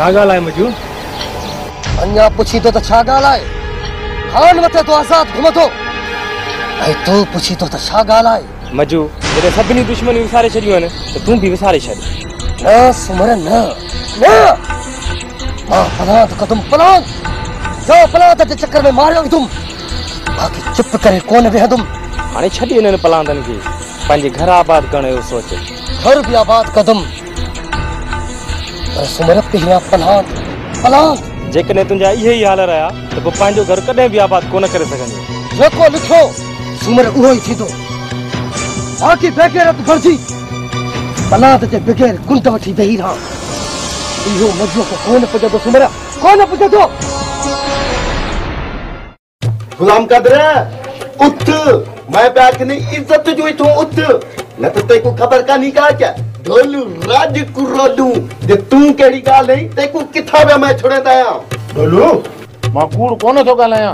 छागा लाए मजू अन्या पुछी तो छागा लाए खान मथे तो आजाद घुमतो ऐं तू पुछी तो छागा लाए मजू जॾहिं सभिनी दुश्मनी विसारे छॾियूं आहिनि त तूं बि विसारे छॾ न सुमर न मां पलांत कदुम पलांत जो पलांत जे चक्कर में मारियो तुम बाक़ी चुप करे कोन वेहदुम हाणे छॾ हिननि पलांतनि खे पंहिंजे घर आबाद करण जो सोच घर भी आबाद कदुम पर सुमर पहिरियां पलांत पलांत जेकॾहिं तुंहिंजा इहे ई हाल रहिया त पोइ पंहिंजो घर कॾहिं बि आबाद कोन करे सघंदी जेको लिखो सुमर उहो ई थींदो बाक़ी बेगैरत भरजी पलांत जे बगैर कुंड वठी वेही रहा इहो मजो को कोन पुॼंदो सुमर कोन पुॼंदो गुलाम कादर उठ मैं बैक ने इज्जत जो इथो उठ न तो ते को खबर कानी का क्या ढोलू राज कुरोदू जे तू केड़ी गाल नहीं ते को किथा बे मैं छोड़े दया ढोलू मां कूड़ कोन तो गालाया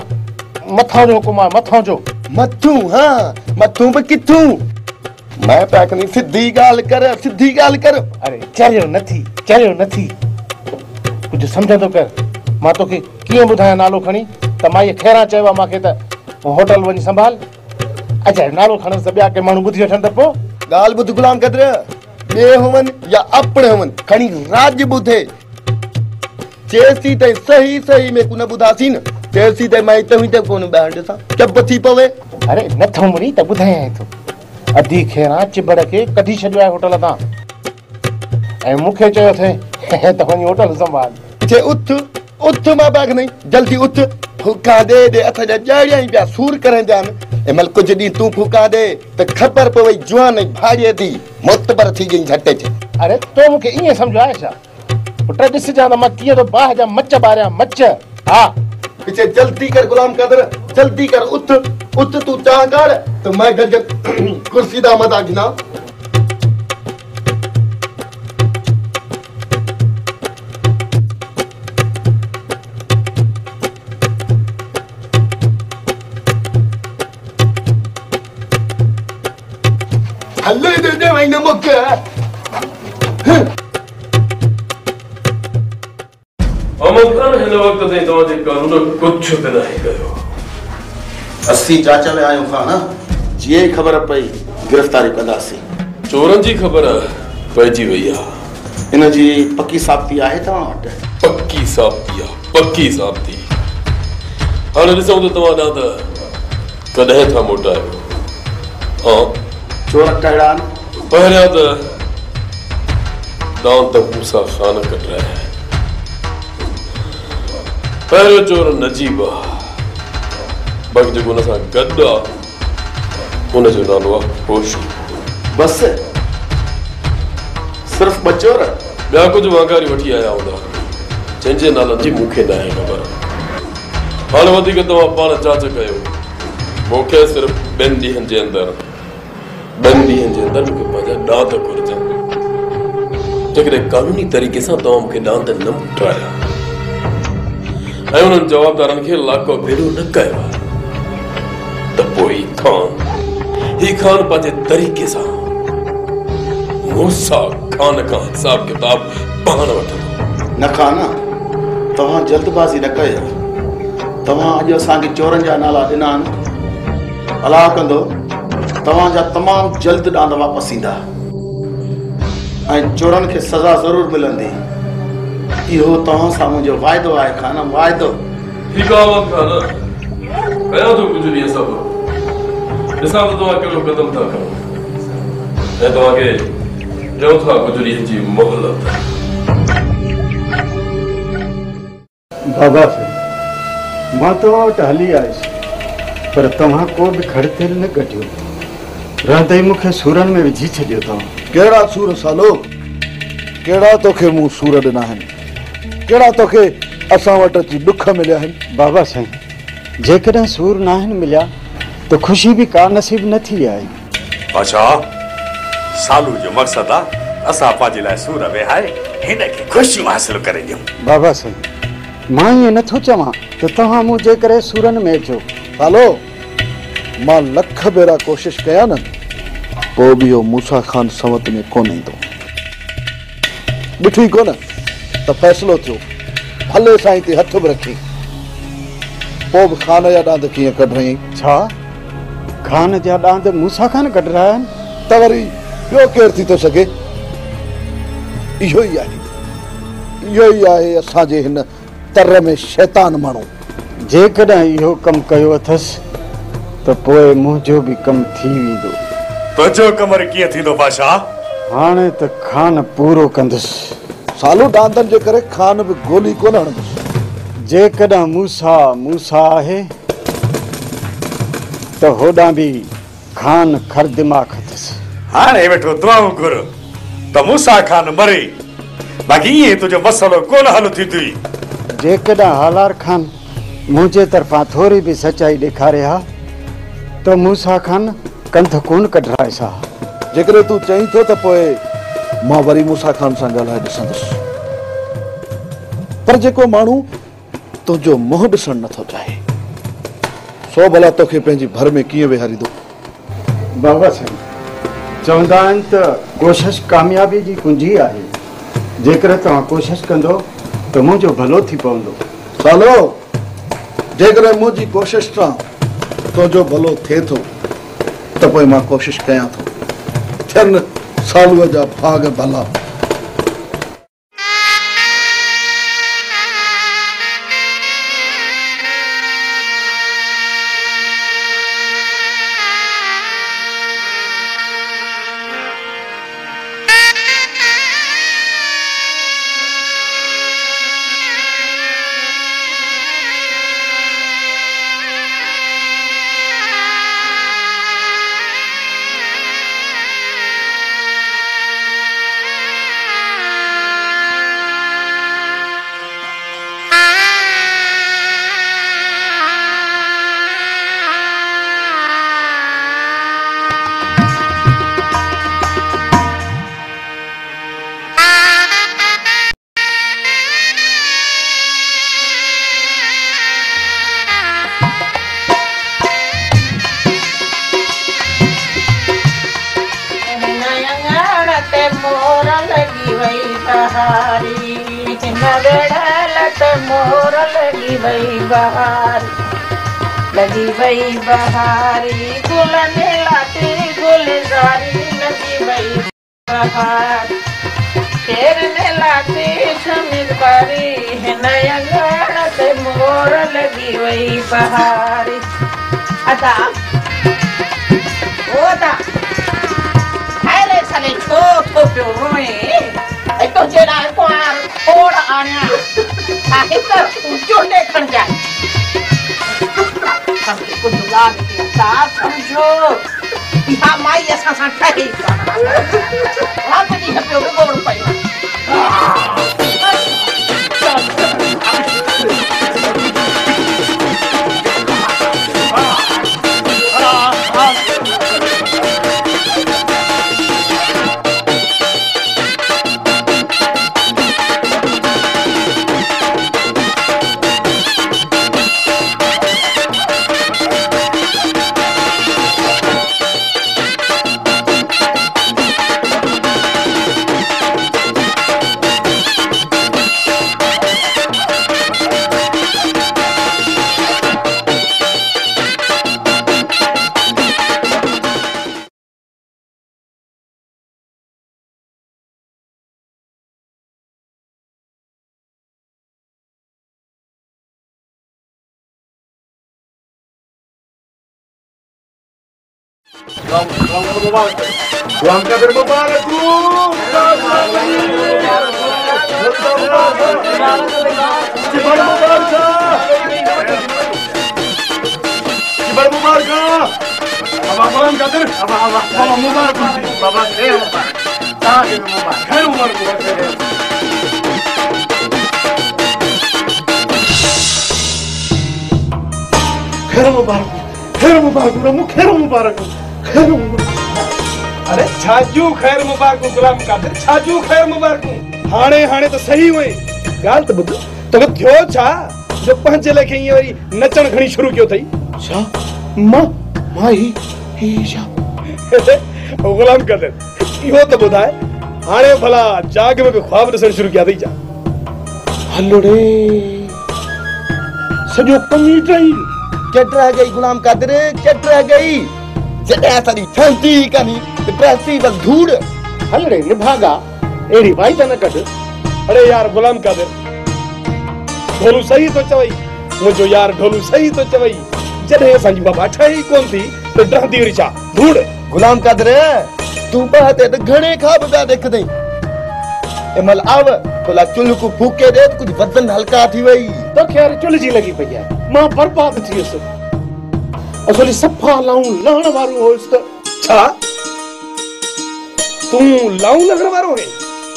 मथा जो हुकुम आहे मथा जो मथू हां मथू पे किथू मैं पैक नहीं सीधी गाल कर अरे चरियो नथी कुछ समझ तो कर मां तो के कियो बुधाया नालो खणी त मां ये खेरा चवा माके त होटल वनी संभाल अच्छा नालो खण से बिया के मानू बुधी ठंड पो गाल बुध गुलाम कदर बे होवन या अपने होवन खणी राज बुधे चेसी ते सही में कुन बुधासी न चेसी ते मैं तवी ते कोन बैंड सा जब थी पवे अरे नथो मुनी त बुधाया तो अधी खेरा चिबड़ के कढी छडवा होटल ता ए मुखे चयो थे त वनी होटल संभाल जे उठ मां बैग नहीं जल्दी उठ फुका दे अथ जा जाड़िया पिया सूर करें जान एमल कुछ दी तू फुका दे त खबर पवई जवान भाड़िए दी मोतबर थी गई झटे थे अरे तो मुखे इए समझाए छा पुट दिस जा मां किए तो बाह जा मच बारिया मच हां पीछे जल्दी कर गुलाम कादर जल्दी कर उठ तू चाह कर तो मैं गज कुर्सी दा मदा गिना हल्ले दे मैं नमक अमन खान हिन वक्त ताईं तव्हांजे कानून कुछ बि न कयो अस्सी चाचा ले आयो खान जे खबर पई गिरफ्तारी कंदासी चोरन जी खबर पइजी वई आहे इन जी पक्की साबिती आहे तव्हां वटि पक्की साबिती हाणे ॾिसूं त तव्हां ॾांहुं कॾहिं था मोटायो हाँ चोर कहिड़ा पहिरियां त दाऊद मूसा खान कटराया पहिरियों चोर नजीब आहे बाक़ी जेको हुन सां गॾु आहे हुनजो नालो आहे होशू बस सिर्फ ॿ चोर ॿिया कुझु वांगारी वठी आया हूंदा जंहिंजे नालनि जी मूंखे न आहे ख़बर हाणे वधीक तव्हां पाण जांच कयो मूंखे सिर्फ़ ॿिनि ॾींहंनि जे अंदरि मूंखे पंहिंजा ॾांत घुरिजनि जेकॾहिं कानूनी तरीक़े सां तव्हां मूंखे ॾांत न मोटाया ऐं उन्हनि जवाबदारनि खे लाको भेड़ो न कयो त पोइ ही खान पंहिंजे तरीक़े सां मूसा खान खां हिसाब किताब पाण वठंदो न खान तव्हां जल्दबाज़ी न कयो तव्हां अॼु असांखे चोरनि जा नाला ॾिना आहिनि अलाह कंदो तव्हांजा तमामु जल्द ॾांद वापसि ईंदा ऐं चोरनि खे सज़ा ज़रूरु मिलंदी इहो तव्हां सां मुंहिंजो वाइदो आहे खान वाइदो ठीकु आहे अहमद खान कयां थो कुझु ॾींहं सभु ॾिसां त तव्हां कहिड़ो क़दम था खणो ऐं तव्हांखे ॾियूं था कुझु ॾींहं जी मोहलत बाबा साईं मां तव्हां वटि हली आयुसि पर तव्हां को बि खड़तेल न कढियो रहंदे ई मूंखे सूरनि में विझी छॾियो तव्हां कहिड़ा सूर सालो कहिड़ा तोखे मूं सूर ॾिना आहिनि कहिड़ा तोखे असां वटि अची ॾुख मिलिया आहिनि बाबा साईं जेकॾहिं सूर न आहिनि मिलिया त ख़ुशी बि का नसीब न थी आहे अच्छा सालू जो मक़सदु आहे असां पंहिंजे लाइ सूर विहाए हिन खे ख़ुशियूं हासिल करे ॾियूं बाबा साईं मां ईअं नथो चवां त तव्हां मूं जे करे सूरनि में अचो सालो मां लख भेरा कोशिशि कया न पोइ बि इहो मूसा खान संवत में कोन ईंदो ॾिठी कोन त फ़ैसिलो थियो भले साईं ते हथ बि रखी पोइ बि खान जा ॾांद कीअं कढई छा खान जा ॾांद मूंसां खान कढ रहा आहिनि त वरी ॿियो केरु थी थो सघे इहो ई आहे असांजे हिन तर में शैतान माण्हू जेकॾहिं इहो कमु कयो अथसि त पोइ मुंहिंजो बि कमु थी वेंदो तुंहिंजो कमर कीअं थींदो बादशाह हाणे त खान पूरो कंदुसि सालू ॾांदनि जे करे खान बि गोली कोन हणंदुसि जेकॾहिं मूसा आहे त होॾां बि खान खर दिमाग़ अथसि हाणे वेठो दुआऊं घुर त मूसा खान मरे बाक़ी ईअं तुंहिंजो मसइलो कोन हल थींदी जेकॾहिं हालार खान मुंहिंजे तरफ़ां थोरी बि सचाई ॾेखारे हा त मूसा खान कंध कोन कढराए सा जेकॾहिं तूं चईं थो त पोइ मां वरी मूसा खान सां ॻाल्हाए ॾिसंदुसि पर जेको माण्हू तुंहिंजो मुंहुं ॾिसणु नथो चाहे सो भला तोखे पंहिंजी भर में कीअं विहारींदो बाबा साईं चवंदा आहिनि त कोशिश कामयाबी जी कुंजी आहे जेकर तव्हां कोशिश कंदो त मुंहिंजो भलो थी पवंदो सालो जेकॾहिं मुंहिंजी कोशिश सां तुंहिंजो भलो थिए थो त पोइ मां कोशिश कयां थो थियनि सालूअ जा भाग भला लगी वही बहारी गुलने लाती गुलजारी लगी वही बहार खेरने लाती शमिर बारी है नया गानत मोर लगी वही बहारी अदा ओदा अरे साले छो प्यो रोए तो जेड़ा कोर कोड़ आया आहे त चोटे खण जाए कुछ लाग ता समझो इहा माई असा सा ठही हां त दी पे गोड़ पई अरे छाजू खैर मुबारक गुलाम कादिर छाजू खैर मुबारक हाणे हाणे तो सही हुई गाल तो बुध तो थियो छा जो पंहिंजे लेखे ये वरी नचण घणी शुरू कियो थई छा मां ही छा गुलाम कादिर इहो तो बुधाए हाणे भला जाग में भी ख्वाब ॾिसण शुरू किया थई छा हलड़े सॼो कमी टई चट रह गई गुलाम कादिर, चट रह गई। जॾहिं असांजी ठहंदी ई कान्ही त ट्रैफिक बस धूड़। हलड़े निभागा अहिड़ी भाई त न कढ। अरे यार गुलाम कादिर, ढोलू सही तो चवई, मुंहिंजो यार ढोलू सही तो चवई। जॾहिं असांजी बाबा ठही कोन थी त डहंदी वरी छा धूड़। गुलाम कादिर तूं पहते त घणे खाब पिया ॾेखदई। एमल आव तोला चुल्ह को फूके दे कुछ वज़न हल्का थी वई। तो ख़ैर चुल्ह जी लगी पई आहे, मां बर्बाद थी वियुसि। असली सफ़ा लाऊं लहण वारो होइसि त छा तूं लाऊं लहण वारो है?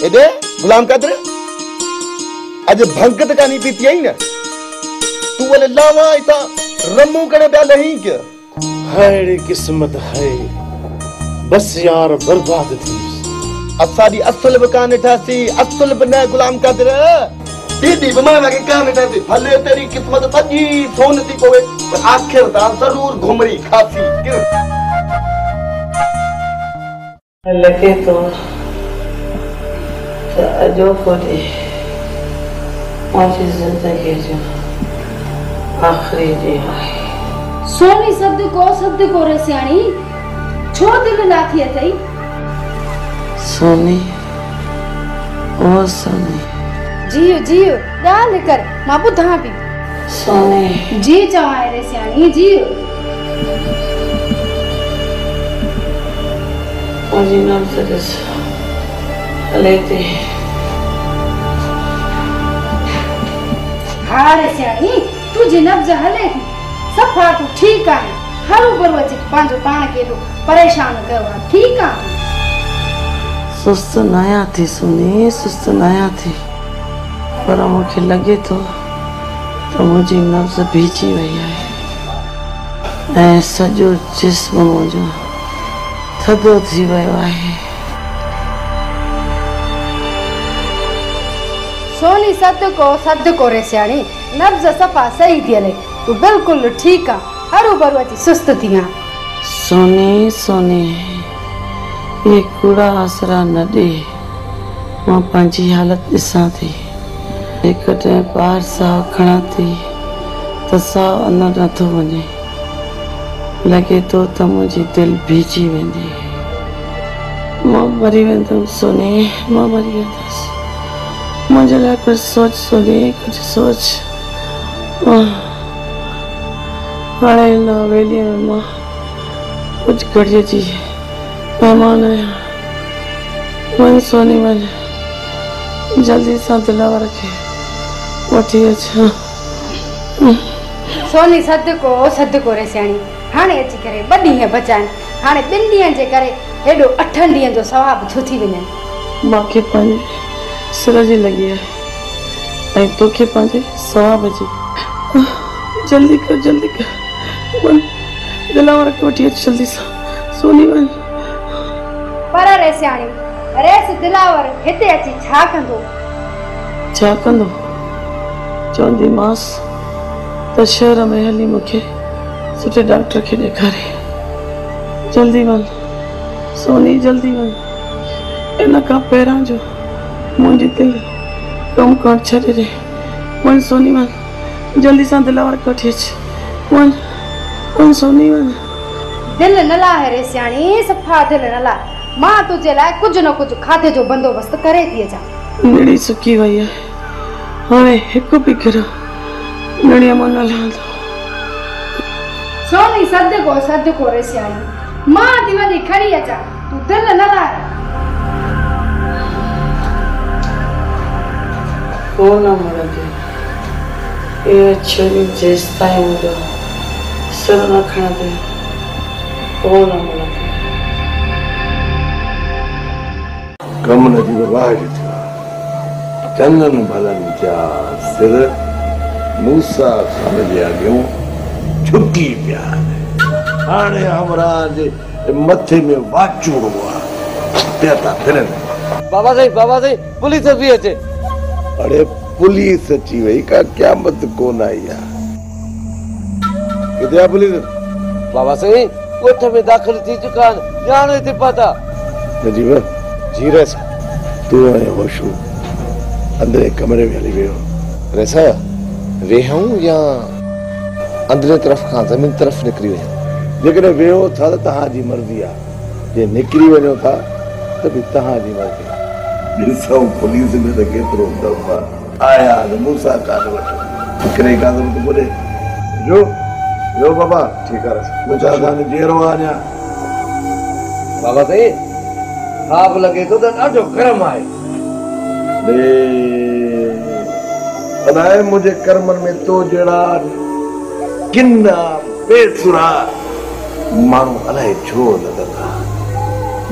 एॾे गुलाम कादिर अॼु भंग त कान्ही पीती आई न, तूं वले लावा हितां रमू करे पिया लहीं क्या? हाय किस्मत है, बस यार बर्बाद थी। असांजी असुल बि कान ठासी, असुल बि न गुलाम कादिर। दीदी बि मां के कान ठासी, भले तेरी किस्मत सॼी सोन थी पवे पर आखिर तां ज़रूर घुमरी खासी। लगे तो अॼोको ॾींहुं मुंहिंजी ज़िंदगी जो आख़िरी ॾींहुं आहे। सोनी सद को रे सियाणी, छो दिल लाथी अथई? सोनी ओ सोनी जियो जियो ॻाल्हि कर, मां ॿुधां पई। सोनी जी चवां रे सियाणी जियो। मुंहिंजी नब्ज़ ॾिस हले थी। हा रे सियाणी तुंहिंजी नब्ज़ हले थी, सफ़ा तूं ठीकु आहे। हरू भरू अची पंहिंजो पाण खे एॾो परेशान कयो आहे। ठीकु आहे, सुस्त न आहियां थी सोनी, सुस्त न आहियां थी, पर मूंखे लॻे थो त मुंहिंजी नब्ज़ भीजी वई आहे ऐं सॼो जिस्म मुंहिंजो थधो थी वियो आहे। सोनी सद को रे सियाणी, नब्ज़ सफ़ा सही थी हले, तूं बिल्कुलु ठीकु आहे। हरू भरू अची सुस्त थी आहे। सोनी सोनी ये कूड़ा आसरा न ॾे, मां पंहिंजी हालत ॾिसां थी। हिकु टाइम पार साह खणां थी त साह अञा नथो वञे, लॻे थो त मुंहिंजी दिलि भीजी वेंदी। मां मरी वेंदमि सोनी, मां मरी वेंदसि। मुंहिंजे लाइ कुझु सोच सोनी, कुझु सोच। हाणे हिन हवेलीअ में मां कुझु घड़ीअ जी मेहमान आहियां। वञ सोनी वञ, जल्दी सां दिलावर खे वठी अच। सोनी सद को रे सियाणी, हाणे अची करे ॿ ॾींहं बचा आहिनि। हाणे 2 ॾींहंनि जे करे हेॾो 8 ॾींहंनि जो सवाबु छो थी वञे? मूंखे पंहिंजे सिर जी लॻी आहे ऐं तोखे पंहिंजे सवाब जी। जल्दी कर वञ, दिलावर खे वठी अच जल्दी सां। सोनी वञ। पर रे सियाणी, रेस दिलावर हिते अची छा कंदो? छा कंदो? चवंदीमांसि त शहर में हली मूंखे सुठे डॉक्टर खे ॾेखारे। जल्दी वञ सोनी, जल्दी वञ। इन खां पहिरां जो मुंहिंजी दिलि कमु करणु छॾे ॾे। वञ सोनी वञ, जल्दी सां दिलावर खे वठी अच। वञ सोनी वञ। दिलि न लाहे रे सियाणी, सफ़ा दिलि न लाहे। मां तुंहिंजे लाइ कुझु न कुझु खाधे जो बंदोबस्तु करे थी अचां। निड़ी सुकी वई आहे, हाणे हिकु बि गिर निड़ीअ मां न लहंदो। सोनी सद को रे सियाणी, मां थी वञी खणी अचां, तूं दिलि न लाहे। कोन मुड़ंदी इहे छुरी जेसि ताईं मुंहिंजो सिर न खणंदी, कोन मुड़ंदी। कम न जी वाह थियो, चंदन भलनि जा सिर मूसा खान जे अॻियों झुकी पिया। हाणे हमरा जे मथे में वाचूड़ो आहे, पिया था फिरनि। बाबा साईं पुलिस बि अचे। अरे पुलिस अची वई का क़यामत कोन आई आहे। किथे आहे पुलिस? बाबा साईं कोठ में दाख़िल थी चुका आहिनि, ॼाण हिते पता। नजीब जीरस तूं ऐं होशू अंदरे कमरे में हली वियो। रेसा वेहूं या अंदरे तरफ़ खां ज़मीन तरफ़ निकिरी वञूं? जेकॾहिं वेहो था त तव्हांजी मर्ज़ी आहे, जे निकिरी वञो था त बि तव्हांजी मर्ज़ी आहे। ॾिसूं पुलिस में त केतिरो दफ़ा आया मूंसां कान वटि हिकिड़े कादम तो बोले जो बाबा ठीक है मुझा खान जेरो आया बाबा ते आप लगे तो ॾाढो गरम आहे अलाए मुझे कर्मन में तो जड़ा किन्ना बेसुरा मानू अलाए छो लॻंदा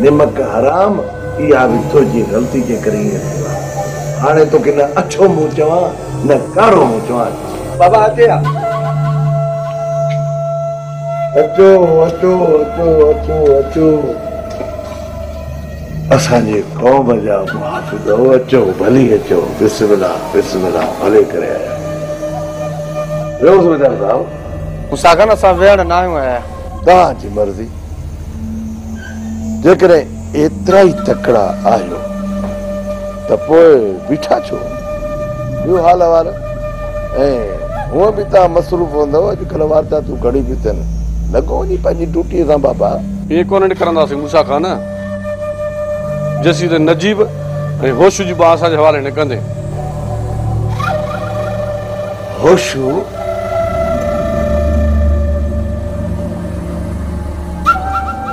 निमक हराम इहा बि तुंहिंजी ग़लती जे करे हाणे तोखे न अछो मुंहुं चवां न कारो मुंहुं चवां बाबा अचे अचो अचो अचो अचो अचो असांजे क़ौम जा मुहाफ़िज़ अचो भली अचो बिस्मिल्लाह बिस्मिल्लाह भले करे आया वेहो सुबेदार साहब मूंसां गॾु असां वेहण न आहियूं आया तव्हांजी मर्ज़ी जेकॾहिं एतिरा ई तकड़ा आहियो त पोइ बीठा छो ॿियो हाल अहिवाल ऐं हूअं बि तव्हां मसरूफ़ हूंदव अॼुकल्ह वारदा तूं घणी बि अथनि लॻो वञी पंहिंजी ड्यूटीअ सां बाबा इहे कोन निकिरंदासीं मूंसां खां न जेसीं त नजीब ऐं होशू जी ॿा असांजे हवाले न कंदे होशू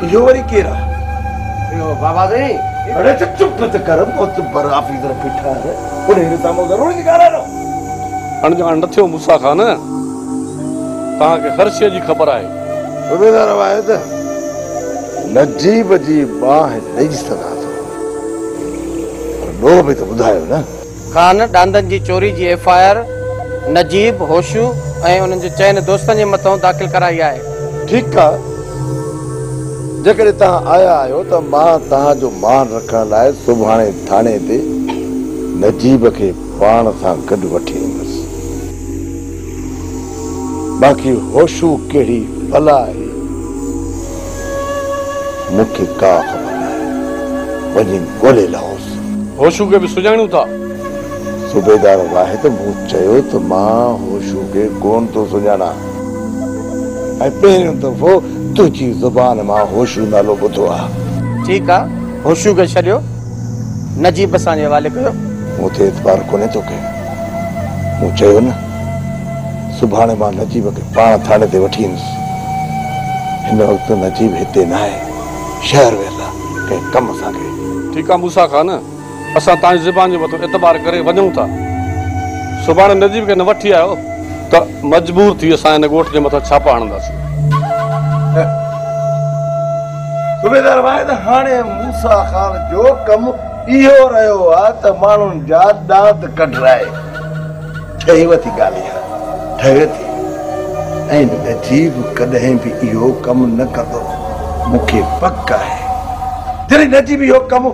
इहो वरी केरु आहे बाबा से अरे चुप न कर बहुत बर ऑफिसर बीठा है उन्हें सामो जरूर निकाला नो अणजाण न थियो मूंसां खां न तव्हांखे हर शइ जी ख़बर आहे सुबेदार वाहिद नजीब जी बाह ॾेई सघां थो नो बि त ॿुधायो न खान डांदन जी चोरी जी एफआईआर नजीब होशू ऐं उन्हनि जे चइनि दोस्तनि जे मथां दाख़िल कराई आहे ठीकु आहे जेकॾहिं तव्हां आया आहियो त मां तव्हांजो मान रखण लाइ सुभाणे थाणे ते नजीब खे पाण सां गॾु वठी ईंदुसि बाक़ी होशू कहिड़ी भला आहे मूंखे का ख़बर नाहे वञी ॻोल्हे लहोसि होशू खे बि सुञाणूं था सूबेदार वाहिद मूं चयो त मां होशू खे कोन थो सुञाणा ऐं पहिरियों दफ़ो तुंहिंजी ज़ुबान मां होशू नालो ॿुधो आहे ठीकु आहे होशू खे छॾियो नजीब असांजे हवाले कयो मूं ते एतबार कोन्हे तोखे मूं चयो न सुभाणे मां नजीब खे पाण थाणे ते वठी ईंदुसि हिन वक़्तु नजीब हिते न आहे शहर वियल आहे कंहिं कम सां ठीकु आहे मूंसां खां न असां तव्हांजी ज़ुबान जे मथां एतबार करे वञूं था सुभाणे नजीब खे न वठी आयो त मजबूर थी असां हिन ॻोठ जे मथां छापा हणंदासीं सूबेदार वाहिद हाणे मूसा ख़ान जो कमु इहो रहियो आहे त माण्हुनि जा दांत कढराए ठही वती ॻाल्हि आहे ठहे थी ऐं नजीब कॾहिं बि इहो कमु न कंदो मूंखे पक आहे जॾहिं नजीब इहो कमु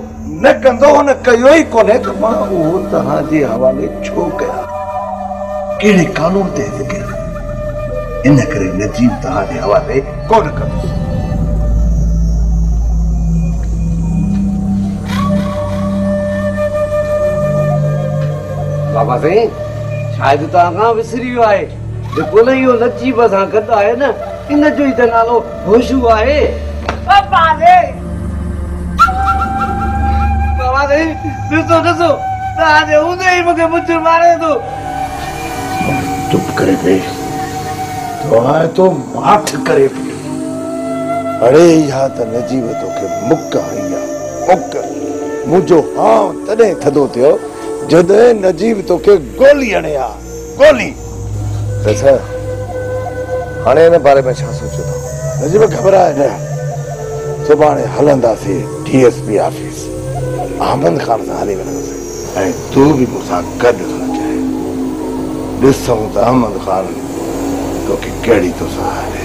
न कंदो न कयो ई कोन्हे त मां उहो तव्हांजे हवाले छो कयां कहिड़े कानून ते ज़िक्र इन करे नजीब तव्हांजे हवाले कोन कंदो बाबा साईं शायदि तव्हां खां विसरी वियो आहे जेको न इहो नजीब सां गॾु आहे न इन जो ई त नालो होशू आहे बाबा साईं ॾिसो ॾिसो तव्हांजे हूंदे ई मूंखे मुछर मारे थो चुप करे पे तो आए तो माठ करे पे अरे इहा त नजीब तोखे मुक हई आहे मुक मुंहिंजो हां तॾहिं थधो थियो जॾहिं नजीब तोखे गोली हणे आहे गोली वैसे हाणे हिन बारे में छा सोचियो था नजीब घबराए न सुभाणे हलंदासीं डीएसपी ऑफिस अहमद खान सां हली वञंदासीं ऐं तूं बि मूंसां गॾु अचे ॾिसूं त अहमद खान तोखे कहिड़ी थो सहारे